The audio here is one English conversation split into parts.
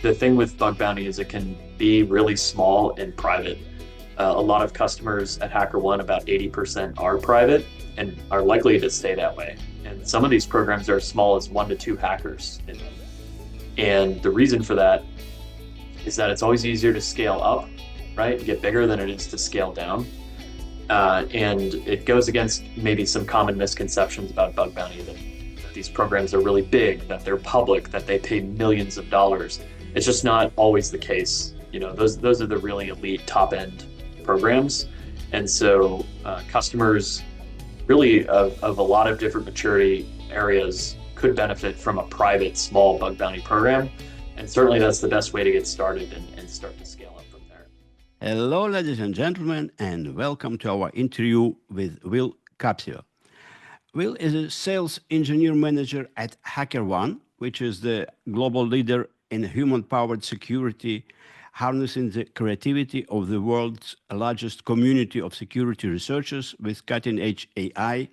the thing with bug bounty is it can be really small and private. A lot of customers at HackerOne, about 80% are private and are likely to stay that way. And some of these programs are as small as 1 to 2 hackers in them. And the reason for that is that it's always easier to scale up, right? Get bigger than it is to scale down. And it goes against maybe some common misconceptions about bug bounty that these programs are really big, that they're public, that they pay millions of dollars. It's just not always the case. Those are the really elite top end programs. And so customers really of a lot of different maturity areas could benefit from a private small bug bounty program. And certainly that's the best way to get started and start to scale up from there. Hello, ladies and gentlemen, and welcome to our interview with Will Kapcio. Will is a sales engineer manager at HackerOne, which is the global leader in human-powered security, harnessing the creativity of the world's largest community of security researchers with cutting-edge AI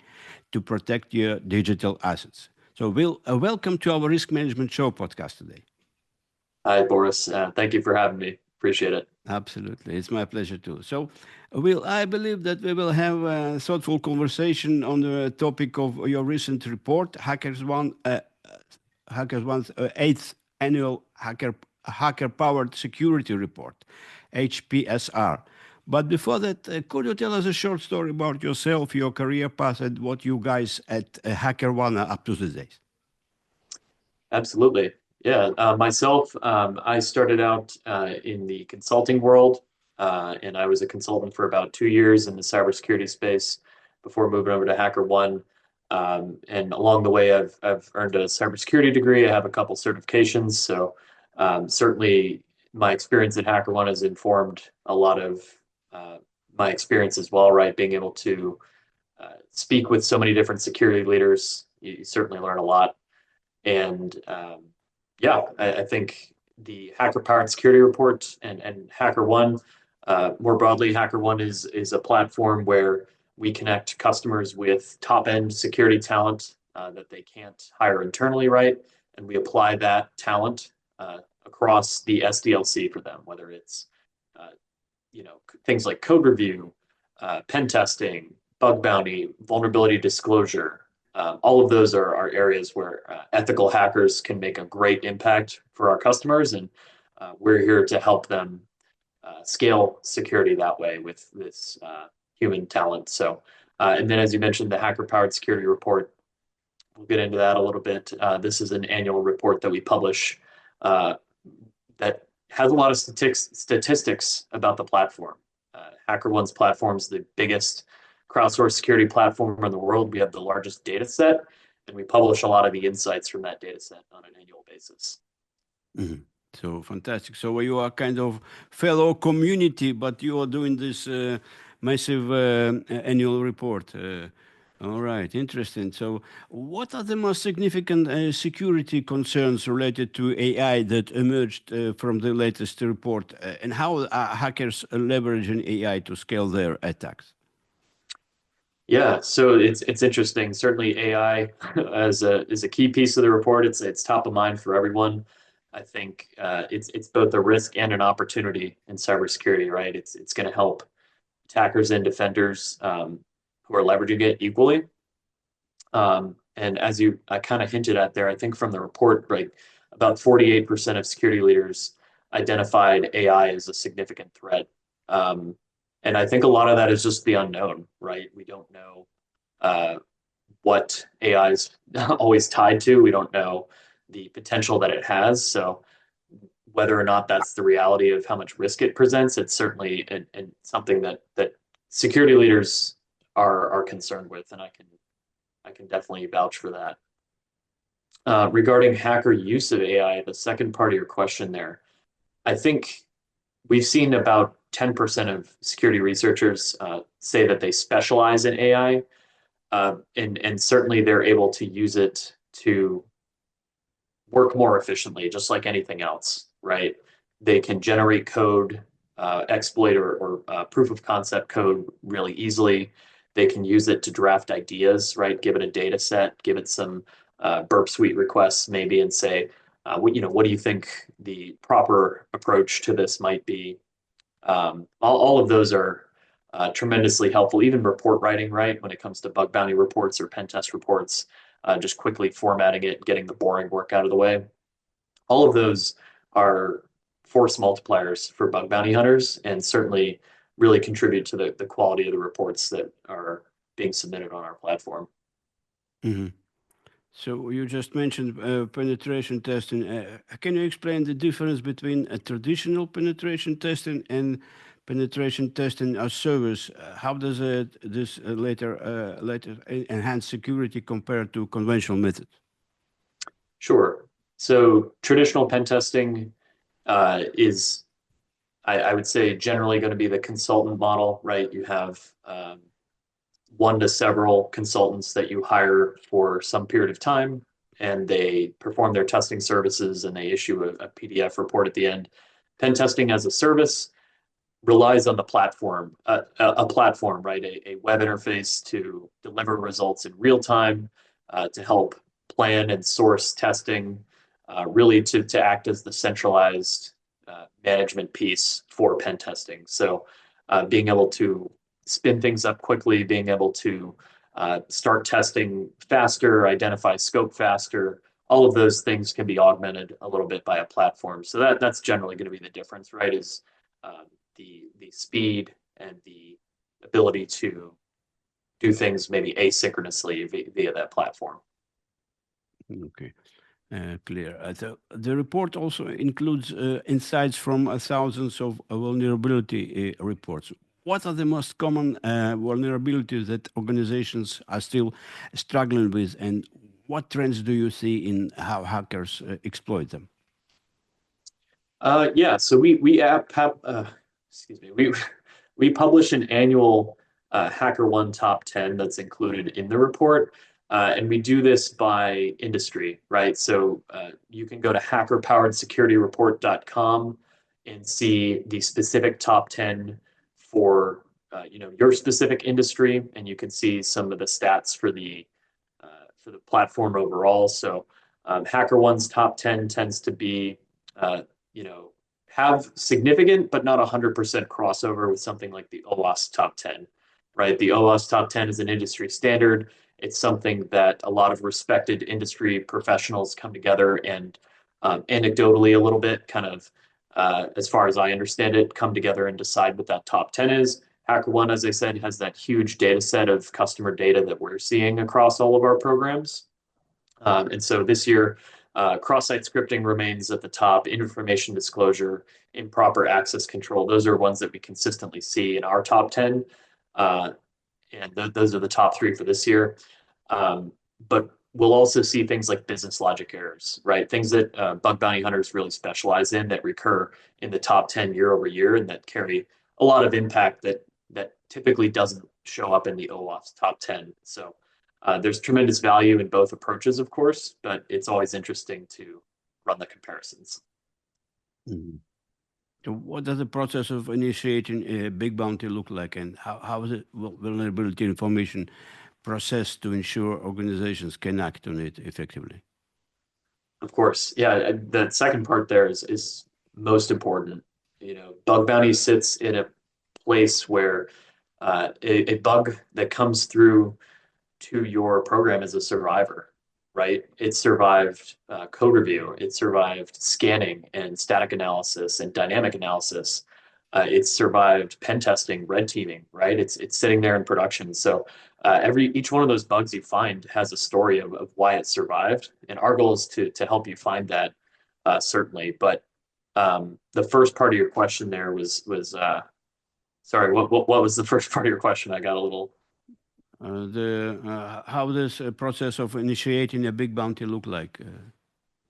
to protect your digital assets. So, Will, welcome to our Risk Management Show podcast today. Hi, Boris. Thank you for having me. Appreciate it. Absolutely. It's my pleasure too. So, Will, I believe that we will have a thoughtful conversation on the topic of your recent report, HackerOne's eighth annual Hacker-Powered Security Report, HPSR. But before that, could you tell us a short story about yourself, your career path, and what you guys at HackerOne are up to these days? Absolutely. Yeah, myself, I started out in the consulting world, and I was a consultant for about 2 years in the cybersecurity space before moving over to HackerOne. And along the way, I've earned a cybersecurity degree. I have a couple certifications. So certainly my experience at HackerOne has informed a lot of my experience as well, right? Being able to speak with so many different security leaders, you certainly learn a lot. And yeah, I think the Hacker-Powered Security Report and HackerOne, more broadly, HackerOne is a platform where we connect customers with top-end security talent that they can't hire internally, right? And we apply that talent across the SDLC for them, whether it's things like code review, pen testing, bug bounty, vulnerability disclosure. All of those are areas where ethical hackers can make a great impact for our customers, and we're here to help them scale security that way with this human talent. So, and then as you mentioned, the Hacker-Powered Security Report, we'll get into that a little bit. This is an annual report that we publish that has a lot of statistics about the platform. HackerOne's platform is the biggest crowdsourced security platform in the world. We have the largest data set, and we publish a lot of the insights from that data set on an annual basis. Mm-hmm. So fantastic. So you are kind of fellow community, but you are doing this massive annual report. All right, interesting. So what are the most significant security concerns related to AI that emerged from the latest report, and how are hackers leveraging AI to scale their attacks? Yeah, so it's interesting. Certainly AI is a key piece of the report. It's top of mind for everyone. I think it's both a risk and an opportunity in cybersecurity, right? It's going to help attackers and defenders who are leveraging it equally. And as I kind of hinted at there, I think from the report, right, about 48% of security leaders identified AI as a significant threat. And I think a lot of that is just the unknown, right? We don't know what AI is always tied to. We don't know the potential that it has. So whether or not that's the reality of how much risk it presents, it's certainly something that security leaders are concerned with, and I can definitely vouch for that. Regarding hacker use of AI, the second part of your question there, I think we've seen about 10% of security researchers say that they specialize in AI, and certainly they're able to use it to work more efficiently, just like anything else, right? They can generate code, exploit or proof of concept code really easily. They can use it to draft ideas, right? Give it a data set, give it some burp suite requests maybe, and say, what do you think the proper approach to this might be? All of those are tremendously helpful. Even report writing, right? When it comes to bug bounty reports or pen test reports, just quickly formatting it, getting the boring work out of the way. All of those are force multipliers for bug bounty hunters and certainly really contribute to the quality of the reports that are being submitted on our platform. Mhm. So you just mentioned penetration testing. Can you explain the difference between a traditional penetration testing and penetration testing as service? How does this later enhance security compared to conventional methods? Sure. So traditional pen testing is, I would say, generally going to be the consultant model, right? You have one to several consultants that you hire for some period of time, and they perform their testing services and they issue a PDF report at the end. Pen testing as a service relies on the platform, a platform, right? A web interface to deliver results in real time, to help plan and source testing, really to act as the centralized management piece for pen testing. So being able to spin things up quickly, being able to start testing faster, identify scope faster, all of those things can be augmented a little bit by a platform. So that's generally going to be the difference, right? Is the speed and the ability to do things maybe asynchronously via that platform. Okay. Clear. The report also includes insights from thousands of vulnerability reports. What are the most common vulnerabilities that organizations are still struggling with, and what trends do you see in how hackers exploit them? Yeah, so we app have, excuse me, we publish an annual HackerOne top 10 that's included in the report. And we do this by industry, right? So you can go to hackerpoweredsecurity.report.com and see the specific top 10 for your specific industry, and you can see some of the stats for the platform overall. So HackerOne's top 10 tends to be you know, have significant but not 100% crossover with something like the OWASP top 10, right? The OWASP top 10 is an industry standard. It's something that a lot of respected industry professionals come together and anecdotally a little bit kind of, as far as I understand it, come together and decide what that top 10 is. HackerOne, as I said, has that huge data set of customer data that we're seeing across all of our programs. And so this year, cross-site scripting remains at the top, information disclosure, improper access control. Those are ones that we consistently see in our top 10. And those are the top three for this year. But we'll also see things like business logic errors, right? Things that bug bounty hunters really specialize in that recur in the top 10 year over year and that carry a lot of impact that typically doesn't show up in the OWASP top 10. So there's tremendous value in both approaches, of course, but it's always interesting to run the comparisons. Mhm. So what does the process of initiating a big bounty look like, and how is it vulnerability information processed to ensure organizations can act on it effectively? Of course, yeah, the second part there is most important. Bug bounty sits in a place where a bug that comes through to your program as a survivor, right? It survived code review, it survived scanning and static analysis and dynamic analysis. It survived pen testing, red teaming, right? It's sitting there in production. So each one of those bugs you find has a story of why it survived, and our goal is to help you find that certainly. But the first part of your question there was sorry, what was the first part of your question? I got a little. How does a process of initiating a big bounty look like?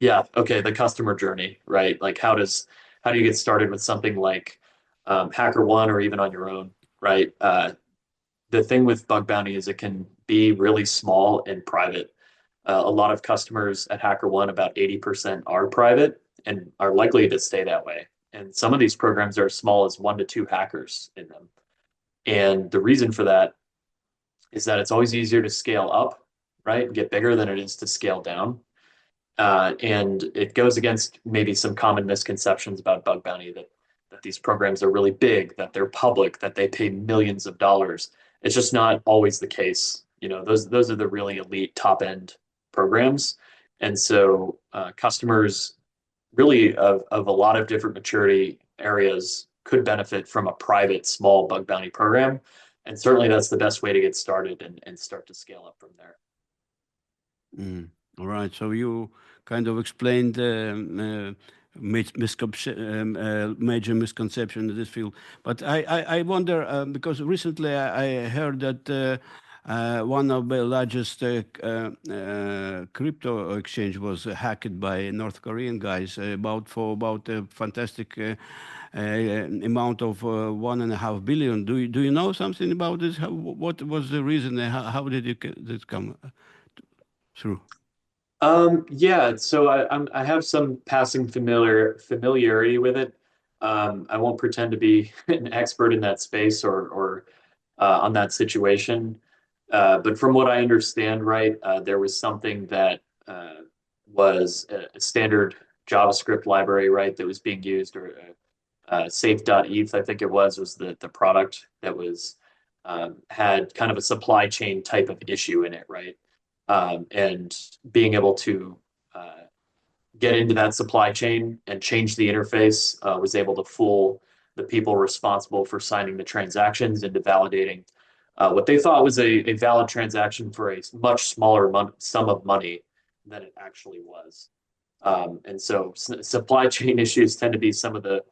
Yeah, okay, the customer journey, right? Like how do you get started with something like HackerOne or even on your own, right? The thing with bug bounty is it can be really small and private. A lot of customers at HackerOne, about 80% are private and are likely to stay that way. And some of these programs are as small as 1 to 2 hackers in them. And the reason for that is that it's always easier to scale up, right? And get bigger than it is to scale down. And it goes against maybe some common misconceptions about bug bounty that these programs are really big, that they're public, that they pay millions of dollars. It's just not always the case. You know, those are the really elite top end programs. And so customers really of a lot of different maturity areas could benefit from a private small bug bounty program. And certainly that's the best way to get started and start to scale up from there. Mm. All right. So you kind of explained major misconception in this field. But I wonder because recently I heard that one of the largest crypto exchange was hacked by North Korean guys about a fantastic amount of 1.5 billion. Do you know something about this? What was the reason? How did this come through? Yeah, so I have some passing familiarity with it. I won't pretend to be an expert in that space or on that situation. But from what I understand, right, there was something that was a standard JavaScript library, right, that was being used, or safe.eth, I think it was the product that was had kind of a supply chain type of issue in it, right? And being able to get into that supply chain and change the interface was able to fool the people responsible for signing the transactions into validating what they thought was a valid transaction for a much smaller sum of money than it actually was. And so supply chain issues tend to be some of the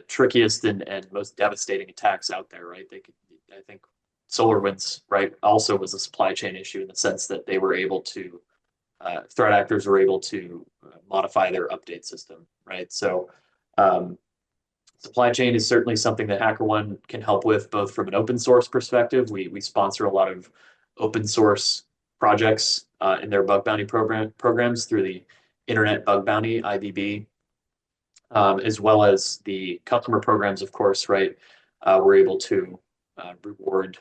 trickiest and most devastating attacks out there, right? I think SolarWinds, right, also was a supply chain issue in the sense that they were able to, threat actors were able to modify their update system, right? So um, supply chain is certainly something that HackerOne can help with, both from an open source perspective. We sponsor a lot of open source projects in their bug bounty programs through the Internet Bug Bounty (IBB), as well as the customer programs, of course, right? We're able to reward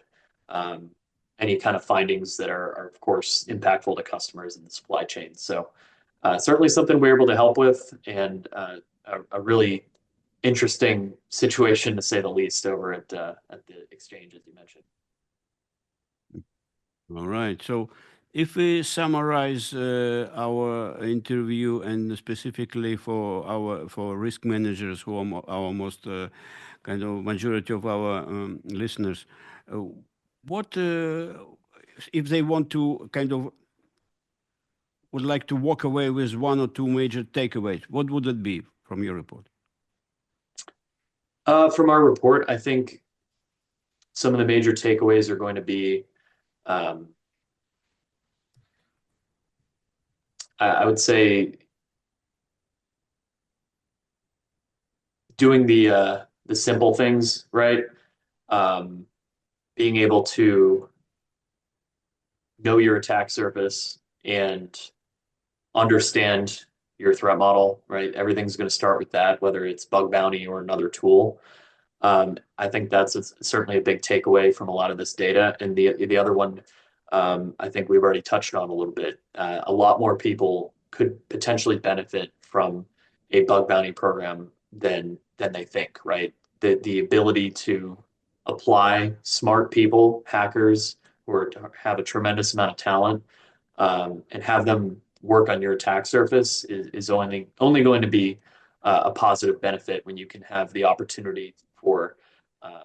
um, any kind of findings that are, of course, impactful to customers in the supply chain. So certainly something we're able to help with, and a really interesting situation to say the least over at the exchange, as you mentioned. All right. So if we summarize our interview and specifically for our for risk managers who are our most kind of majority of our listeners, uh, what if they want to kind of would like to walk away with one or two major takeaways? What would it be from your report? From our report, I think some of the major takeaways are going to be, um, I would say, doing the simple things right, um, being able to know your attack surface and understand your threat model, right? Everything's going to start with that, whether it's bug bounty or another tool. I think that's certainly a big takeaway from a lot of this data. And the other one, I think we've already touched on a little bit. A lot more people could potentially benefit from a bug bounty program than they think, right? The ability to apply smart people, hackers have a tremendous amount of talent, and have them work on your attack surface is only going to be a positive benefit when you can have the opportunity for uh,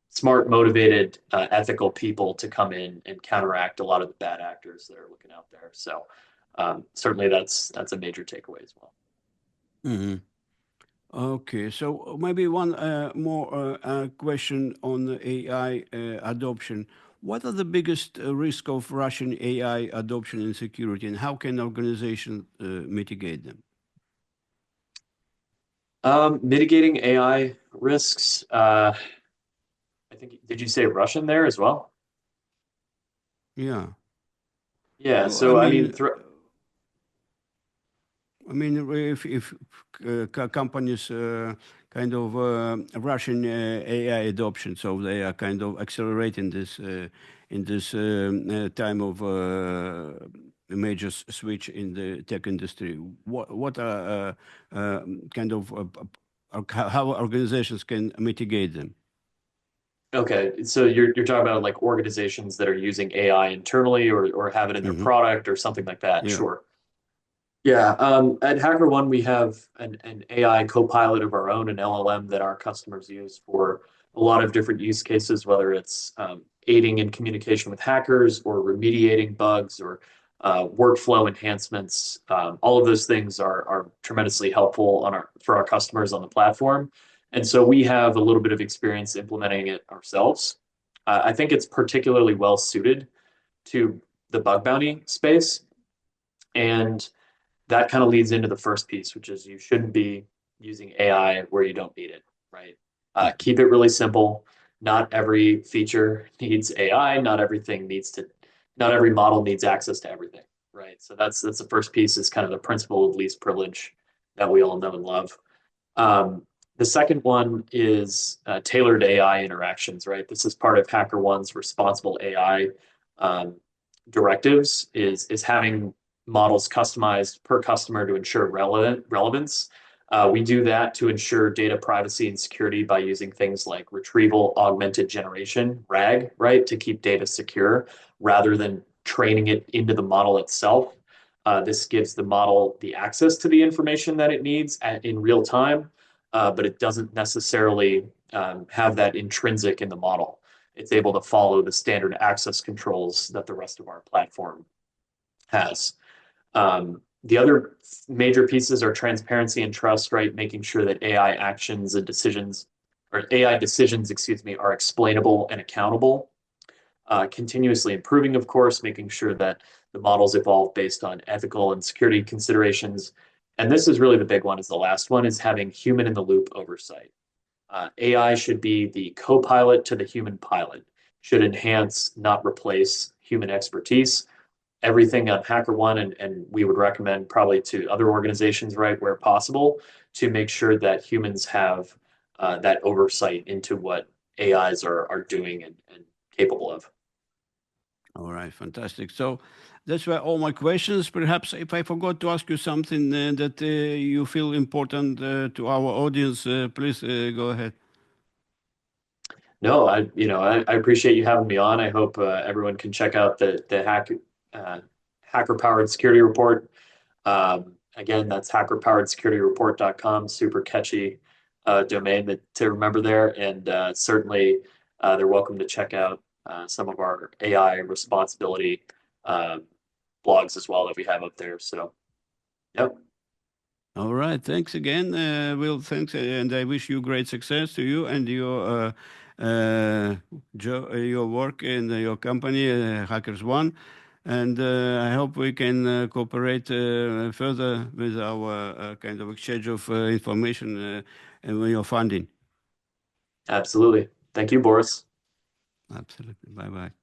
smart, motivated, ethical people to come in and counteract a lot of the bad actors that are looking out there. So certainly that's a major takeaway as well. Hmm. Okay, so maybe one more question on the AI adoption. What are the biggest risk of Russian AI adoption in security, and how can organizations mitigate them? Mitigating AI risks. I think, did you say Russian there as well? Yeah. Yeah. Oh, I So I mean, mean, if companies kind of Russian AI adoption, so they are kind of accelerating this in this time of major switch in the tech industry. What are kind of how organizations can mitigate them? Okay, so you're talking about like organizations that are using AI internally or have it in their Hmm. product or something like that. Yeah. Sure. Yeah, at HackerOne, we have an AI co-pilot of our own, an LLM that our customers use for a lot of different use cases, whether it's aiding in communication with hackers or remediating bugs or workflow enhancements. All of those things are tremendously helpful for our customers on the platform. And so we have a little bit of experience implementing it ourselves. I think it's particularly well suited to the bug bounty space. And that kind of leads into the first piece, which is you shouldn't be using AI where you don't need it, right? Keep it really simple. Not every feature needs AI. Not every model needs access to everything, right? So that's the first piece is kind of the principle of least privilege that we all know and love. The second one is tailored AI interactions, right? This is part of HackerOne's responsible AI um, directives is having models customized per customer to ensure relevance. We do that to ensure data privacy and security by using things like retrieval augmented generation, RAG, right, to keep data secure rather than training it into the model itself. This gives the model the access to the information that it needs in real time, but it doesn't necessarily have that intrinsic in the model. It's able to follow the standard access controls that the rest of our platform has. The other major pieces are transparency and trust, right? Making sure that AI actions and decisions, or AI decisions, excuse me, are explainable and accountable. Continuously improving, of course, making sure that the models evolve based on ethical and security considerations. And this is really the big one, is the last one, is having human in the loop oversight. AI should be the co-pilot to the human pilot, should enhance, not replace human expertise. Everything on HackerOne, and we would recommend probably to other organizations, right, where possible, to make sure that humans have that oversight into what AIs are doing and capable of. All right, fantastic. So that's were all my questions. Perhaps if I forgot to ask you something that you feel important to our audience, please go ahead. No, I appreciate you having me on. I hope everyone can check out the hacker powered security report. Again, that's hackerpoweredsecurity.report.com. Super catchy domain to remember there, and certainly they're welcome to check out some of our AI responsibility uh, blogs as well that we have up there. So, yep, All right, thanks again, Will. Thanks, and I wish you great success to you and your work in your company, HackersOne. And I hope we can cooperate further with our kind of exchange of information and with your funding. absolutely. Thank you, Boris. Absolutely. Bye bye.